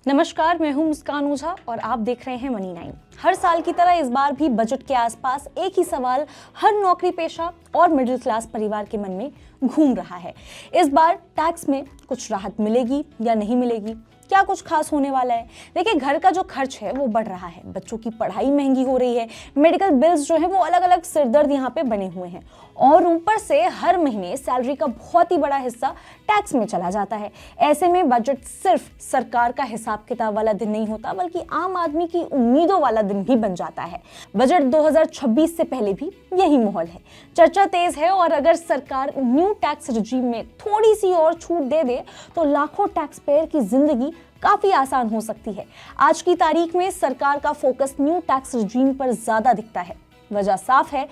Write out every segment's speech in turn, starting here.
नमस्कार, मैं हूं मुस्कान ओझा और आप देख रहे हैं मनी 9। हर साल की तरह इस बार भी बजट के आसपास एक ही सवाल हर नौकरी पेशा और मिडिल क्लास परिवार के मन में घूम रहा है। इस बार टैक्स में कुछ राहत मिलेगी या नहीं मिलेगी, क्या कुछ खास होने वाला है। देखिए, घर का जो खर्च है वो बढ़ रहा है, बच्चों की पढ़ाई महंगी हो रही है, मेडिकल बिल्स जो है वो अलग अलग सिरदर्द यहाँ पे बने हुए हैं और ऊपर से हर महीने सैलरी का बहुत ही बड़ा हिस्सा टैक्स में चला जाता है। ऐसे में बजट सिर्फ सरकार का हिसाब किताब वाला दिन नहीं होता, बल्कि आम आदमी की उम्मीदों वाला दिन भी बन जाता है। बजट 2026 से पहले भी यही माहौल है, चर्चा तेज है और अगर सरकार न्यू टैक्स रिजीम में थोड़ी सी और छूट दे दे तो लाखों टैक्स पेयर की जिंदगी काफी आसान हो सकती है। आज की तारीख में सरकार का फोकस न्यू टैक्स रिजीम पर ज्यादा दिखता है। वजह साफ है,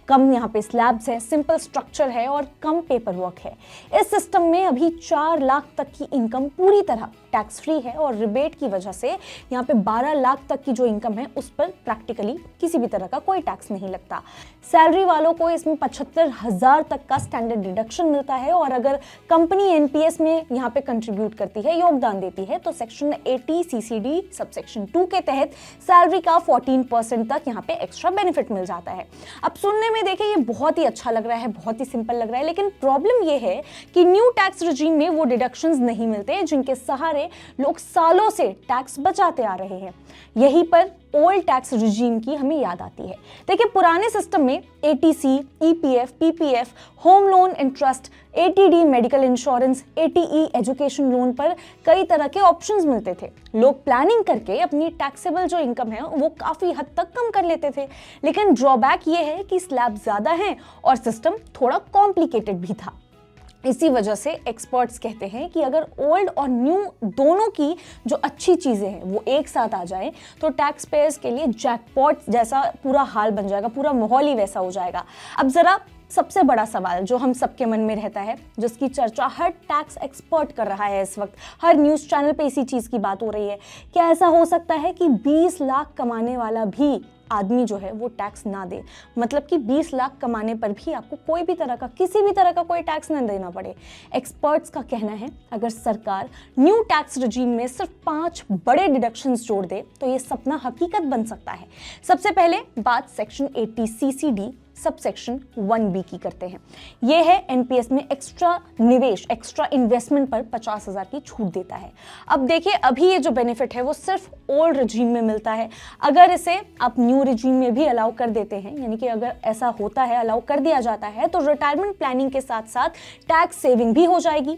कम यहाँ पे स्लैब्स है, सिंपल स्ट्रक्चर है और कम पेपर वर्क है। इस सिस्टम में अभी 4 लाख तक की इनकम पूरी तरह टैक्स फ्री है और रिबेट की वजह से यहाँ पे 12 लाख तक की जो इनकम है उस पर प्रैक्टिकली किसी भी तरह का कोई टैक्स नहीं लगता। सैलरी वालों को इसमें 75,000 तक का स्टैंडर्ड डिडक्शन मिलता है और अगर कंपनी एनपीएस में यहाँ पे कंट्रीब्यूट करती है, योगदान देती है, तो सेक्शन 80 सीसीडी सबसेक्शन 2 के तहत सैलरी का 14% तक यहाँ पे एक्स्ट्रा बेनिफिट मिल जाता है। अब सुनने में देखिए ये बहुत ही अच्छा लग रहा है, बहुत ही सिंपल लग रहा है, लेकिन प्रॉब्लम ये है कि न्यू टैक्स रिजीम में वो डिडक्शंस नहीं मिलते जिनके सहारे लोग सालों से टैक्स बचाते आ रहे हैं। यहीं पर ओल्ड टैक्स रिजीम की हमें याद आती है। देखिए, पुराने सिस्टम में eighty C, EPF, PPF, home loan interest, eighty D medical insurance, eighty E education loan पर कई तरह के ऑप्शंस मिलते थे। लोग प्लानिंग करके अपनी टैक्सेबल जो इनकम है वो काफी हद तक कम कर लेते थे, लेकिन ड्रॉबैक ये है कि स्लैब ज्यादा है और सिस्टम थोड़ा कॉम्प्लिकेटेड भी था। इसी वजह से एक्सपर्ट्स कहते हैं कि अगर ओल्ड और न्यू दोनों की जो अच्छी चीजें हैं वो एक साथ आ जाए तो टैक्स पेयर्स के लिए जैकपॉट जैसा पूरा हाल बन जाएगा, पूरा माहौल ही वैसा हो जाएगा। अब जरा सबसे बड़ा सवाल जो हम सबके मन में रहता है, जिसकी चर्चा हर टैक्स एक्सपर्ट कर रहा है इस वक्त, हर न्यूज चैनल पे इसी चीज की बात हो रही है, क्या ऐसा हो सकता है कि 20 लाख कमाने वाला भी आदमी जो है वो टैक्स ना दे? मतलब कि 20 लाख कमाने पर भी आपको कोई भी तरह का, किसी भी तरह का कोई टैक्स ना देना पड़े। एक्सपर्ट्स का कहना है अगर सरकार न्यू टैक्स रिजीम में सिर्फ 5 बड़े डिडक्शंस जोड़ दे तो ये सपना हकीकत बन सकता है। सबसे पहले बात सेक्शन 80 सीसीडी सबसेक्शन 1B की करते हैं। यह है एनपीएस में एक्स्ट्रा निवेश, एक्स्ट्रा इन्वेस्टमेंट पर 50,000 की छूट देता है। अब देखिए, अभी ये जो बेनिफिट है वो सिर्फ ओल्ड रिजीम में मिलता है। अगर इसे आप न्यू रिजीम में भी अलाउ कर देते हैं, यानी कि अगर ऐसा होता है, अलाउ कर दिया जाता है, तो रिटायरमेंट प्लानिंग के साथ साथ टैक्स सेविंग भी हो जाएगी।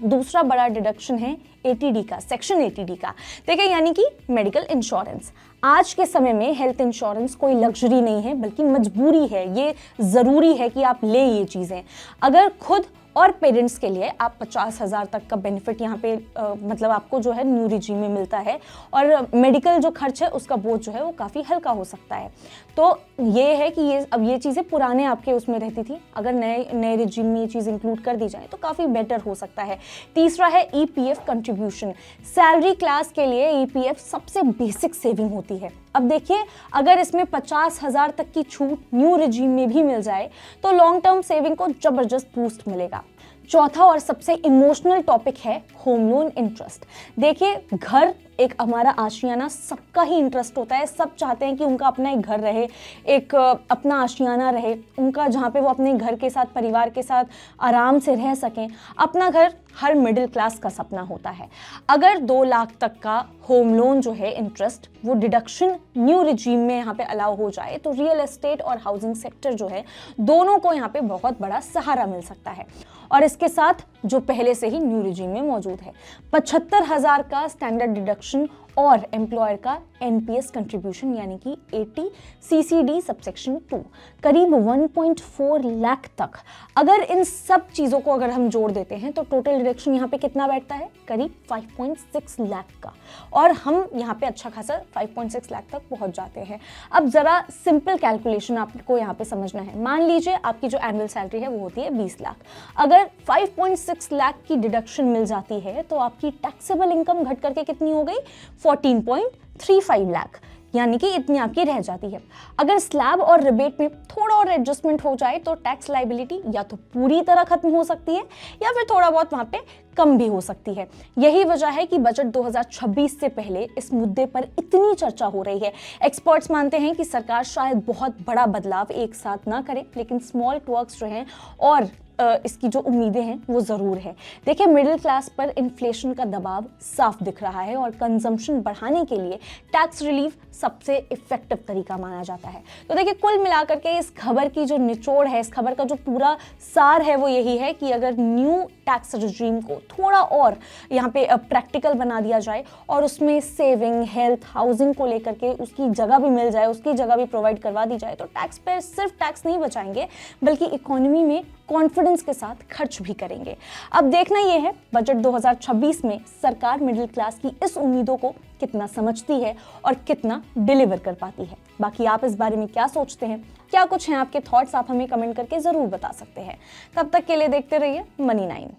दूसरा बड़ा डिडक्शन है एटीडी का, सेक्शन एटीडी का। देखिए, यानी कि मेडिकल इंश्योरेंस। आज के समय में हेल्थ इंश्योरेंस कोई लग्जरी नहीं है बल्कि मजबूरी है, ये जरूरी है कि आप ले ये चीजें। अगर खुद और पेरेंट्स के लिए आप 50,000 तक का बेनिफिट यहाँ पे मतलब आपको जो है न्यू रिजीम में मिलता है और मेडिकल जो खर्च है उसका बोझ जो है वो काफ़ी हल्का हो सकता है। तो ये है कि ये चीज़ें पुराने आपके उसमें रहती थी, अगर नए रिजीम में ये चीज़ इंक्लूड कर दी जाए तो काफ़ी बेटर हो सकता है। तीसरा है ईपीएफ कंट्रीब्यूशन। सैलरी क्लास के लिए ईपीएफ सबसे बेसिक सेविंग होती है। अब देखिए, अगर इसमें 50,000 तक की छूट न्यू रिजीम में भी मिल जाए तो लॉन्ग टर्म सेविंग को जबरदस्त बूस्ट मिलेगा। चौथा और सबसे इमोशनल टॉपिक है होम लोन इंटरेस्ट। देखिए, घर एक हमारा आशियाना, सबका ही इंटरेस्ट होता है, सब चाहते हैं कि उनका अपना एक घर रहे, एक अपना आशियाना रहे उनका, जहाँ पे वो अपने घर के साथ, परिवार के साथ आराम से रह सकें। अपना घर हर मिडिल क्लास का सपना होता है। अगर 2 लाख तक का होम लोन जो है इंटरेस्ट वो डिडक्शन न्यू रिजीम में यहाँ पे अलाउ हो जाए तो रियल एस्टेट और हाउसिंग सेक्टर जो है दोनों को यहाँ पे बहुत बड़ा सहारा मिल सकता है। और इसके साथ जो पहले से ही न्यू रिजीम में मौजूद है, 75,000 का स्टैंडर्ड डिडक्शन और एम्प्लॉयर का एनपीएस कंट्रीब्यूशन यानी कि 80 सीसीडी सबसेक्शन 2, करीब 1.4 लाख तक। अगर इन सब चीज़ों को अगर हम जोड़ देते हैं तो टोटल डिडक्शन यहाँ पे कितना बैठता है? करीब 5.6 लाख का, और हम यहाँ पे अच्छा खासा 5.6 लाख तक पहुँच जाते हैं। अब ज़रा सिंपल कैलकुलेशन आपको यहाँ पे समझना है। मान लीजिए आपकी जो एनुअल सैलरी है वो होती है 20 लाख। अगर 5.6 लाख की डिडक्शन मिल जाती है तो आपकी टैक्सेबल इनकम घट करके कितनी हो गई? 14.35 लाख। यानी कि इतनी आपकी रह जाती है। अगर स्लैब और रिबेट में थोड़ा और एडजस्टमेंट हो जाए तो टैक्स लायबिलिटी या तो पूरी तरह खत्म हो सकती है या फिर थोड़ा बहुत वहां पे कम भी हो सकती है। यही वजह है कि बजट 2026 से पहले इस मुद्दे पर इतनी चर्चा हो रही है। एक्सपर्ट्स मानते हैं कि सरकार शायद बहुत बड़ा बदलाव एक साथ ना करे, लेकिन स्मॉल ट्वर्क्स जो हैं और इसकी जो उम्मीदें हैं वो ज़रूर है। देखिए, मिडिल क्लास पर इन्फ्लेशन का दबाव साफ दिख रहा है और कंजम्पशन बढ़ाने के लिए टैक्स रिलीफ सबसे इफेक्टिव तरीका माना जाता है। तो देखिए, कुल मिलाकर के इस खबर की जो निचोड़ है, इस खबर का जो पूरा सार है वो यही है कि अगर न्यू टैक्स रजीम को थोड़ा और यहाँ पे प्रैक्टिकल बना दिया जाए और उसमें सेविंग, हेल्थ, हाउसिंग को लेकर के उसकी जगह भी मिल जाए, उसकी जगह भी प्रोवाइड करवा दी जाए, तो टैक्स पेयर सिर्फ टैक्स नहीं बचाएंगे बल्कि इकोनॉमी में कॉन्फिडेंस के साथ खर्च भी करेंगे। अब देखना यह है बजट 2026 में सरकार मिडिल क्लास की इस उम्मीदों को कितना समझती है और कितना डिलीवर कर पाती है। बाकी आप इस बारे में क्या सोचते हैं, क्या कुछ हैं आपके थॉट्स, आप हमें कमेंट करके जरूर बता सकते हैं। तब तक के लिए देखते रहिए मनी 9।